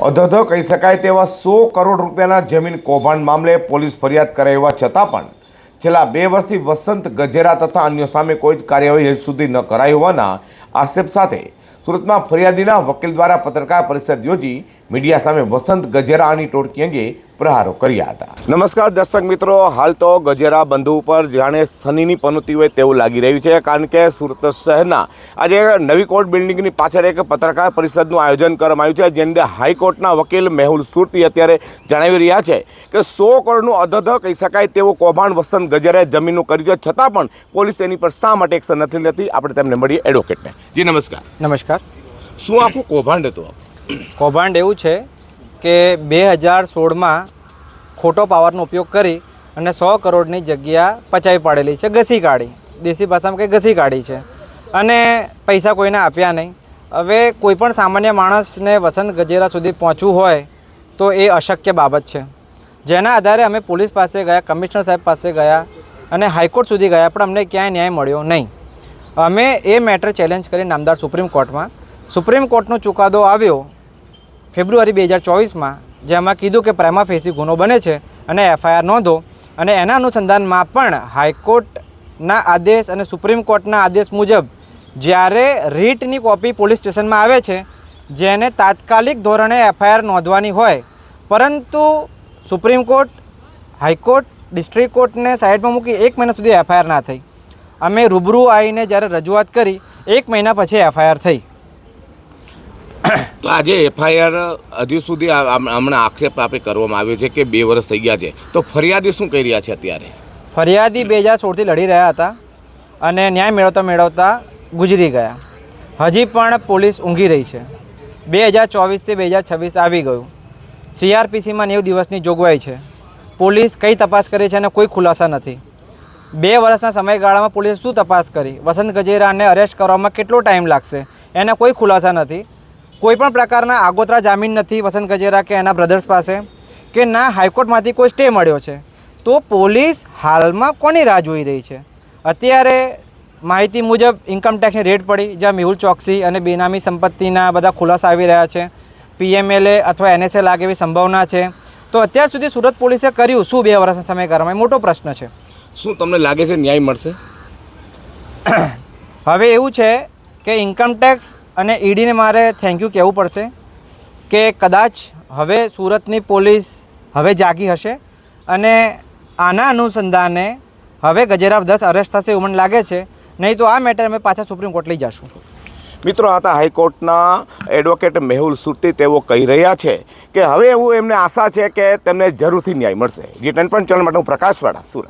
અધધ કહી શકાય તેવા 100 કરોડ રૂપિયાના જમીન કૌભાંડ મામલે પોલીસ ફરિયાદ કરાવવા છતાં પણ છેલ્લા 2 વર્ષથી વસંત ગજેરા તથા અન્ય સામે કોઈ જ કાર્યવાહી હજુ સુધી ન કરાઈ હોવાના આક્ષેપ સાથે સુરતમાં ફરિયાદીના વકીલ દ્વારા પત્રકાર પરિષદ યોજી મીડિયા સામે વસંત ગજેરા અને ટોળકી અંગે પ્રહારો કર્યા હતા। નમસ્કાર દર્શક મિત્રો, હાલ તો ગજેરા બંધુ ઉપર જાણે શનિની પનોતી હોય તેવું લાગી રહ્યું છે, કારણ કે સુરત શહેરના આજે નવી કોર્ટ બિલ્ડિંગની પાછળ એક પત્રકાર પરિષદનું આયોજન કરવામાં આવ્યું છે, જેની અંદર હાઈકોર્ટના વકીલ મેહુલ સુરતી અત્યારે જણાવી રહ્યા છે કે 100 કરોડનું અધધ કહી શકાય તેવું કૌભાંડ વસંત ગજેરાએ જમીનનું કર્યું છે, છતાં પણ પોલીસ એની પર શા માટે એક્શન નથી લેતી? આપણે તેમને મળીએ એડવોકેટને। જી નમસ્કાર। નમસ્કાર। શું આખું કૌભાંડ હતું? કૌભાંડ એવું છે કે 2016માં ખોટો પાવરનો ઉપયોગ કરી અને 100 કરોડની જગ્યા પચાવી પાડેલી છે, ઘસી કાઢી, દેશી ભાષામાં કંઈ ઘસી કાઢી છે અને પૈસા કોઈને આપ્યા નહીં। હવે કોઈપણ સામાન્ય માણસને વસંત ગજેરા સુધી પહોંચવું હોય તો એ અશક્ય બાબત છે, જેના આધારે અમે પોલીસ પાસે ગયા, કમિશનર સાહેબ પાસે ગયા અને હાઈકોર્ટ સુધી ગયા, પણ અમને ક્યાંય ન્યાય મળ્યો નહીં। અમે એ મેટર ચેલેન્જ કરી નામદાર સુપ્રીમ કોર્ટમાં, સુપ્રીમ કોર્ટનો ચુકાદો આવ્યો ફેબ્રુઆરી 2024માં, જેમાં કીધું કે પ્રેમા ફેસી ગુનો બને છે અને એફઆઈઆર નોંધો, અને એના અનુસંધાનમાં પણ હાઈકોર્ટના આદેશ અને સુપ્રીમ કોર્ટના આદેશ મુજબ જ્યારે રીટની કોપી પોલીસ સ્ટેશનમાં આવે છે, જેને તાત્કાલિક ધોરણે એફઆઈઆર નોંધવાની હોય, પરંતુ સુપ્રીમ કોર્ટ, હાઈકોર્ટ, ડિસ્ટ્રિક્ટ કોર્ટને સાઈડમાં મૂકી 1 મહિના સુધી એફઆઈઆર ના થઈ। અમે રૂબરૂ આવીને જ્યારે રજૂઆત કરી 1 મહિના પછી એફઆઈઆર થઈ। તો આજે એફઆઈઆર હજુ સુધી હમણાં આક્ષેપ આપે કરવામાં આવ્યો છે કે 2 વર્ષ થઈ ગયા છે, તો ફરિયાદી શું કહી રહ્યા છે અત્યારે? ફરિયાદી 2016થી લડી રહ્યા હતા અને ન્યાય મેળવતા મેળવતા ગુજરી ગયા। હજી પણ પોલીસ ઊંઘી રહી છે। 2024થી 2026 આવી ગયું, CRPCમાં 90 દિવસની જોગવાઈ છે, પોલીસ કઈ તપાસ કરી છે અને કોઈ ખુલાસા નથી। 2 વર્ષના સમયગાળામાં પોલીસે શું તપાસ કરી? વસંત ગજેરાને અરેસ્ટ કરવામાં કેટલો ટાઈમ લાગશે એના કોઈ ખુલાસા નથી। કોઈપણ પ્રકારના આગોતરા જામીન નથી વસંત ગજેરા કે એના બ્રધર્સ પાસે, કે ના હાઈકોર્ટમાંથી કોઈ સ્ટે મળ્યો છે। તો પોલીસ હાલમાં કોની રાહ જોઈ રહી છે? અત્યારે માહિતી મુજબ ઇન્કમટેક્સની રેડ પડી, જ્યાં મેહુલ ચોકસી અને બેનામી સંપત્તિના બધા ખુલાસા આવી રહ્યા છે, PMLA અથવા NSA લાગે એવી સંભાવના છે। તો અત્યાર સુધી સુરત પોલીસે કર્યું શું 2 વર્ષના સમયગાળામાં? એ મોટો પ્રશ્ન છે। શું તમને લાગે છે ન્યાય મળશે? હવે એવું છે કે ઇન્કમટેક્સ અને ઈડીને મારે થેન્ક યુ કહેવું પડશે કે કદાચ હવે સુરતની પોલીસ હવે જાગી હશે અને આના અનુસંધાને હવે ગજેરા 10 અરેસ્ટ થશે એવું મને લાગે છે, નહીં તો આ મેટર અમે પાછા સુપ્રીમ કોર્ટ લઈ જશું। મિત્રો, આ હાઈકોર્ટના એડવોકેટ મેહુલ સુરતી તેઓ કહી રહ્યા છે કે હવે એવું એમને આશા છે કે તેમને જરૂરથી ન્યાય મળશે। જી 10 ચેનલ માટે હું પ્રકાશવાળા, સુરત।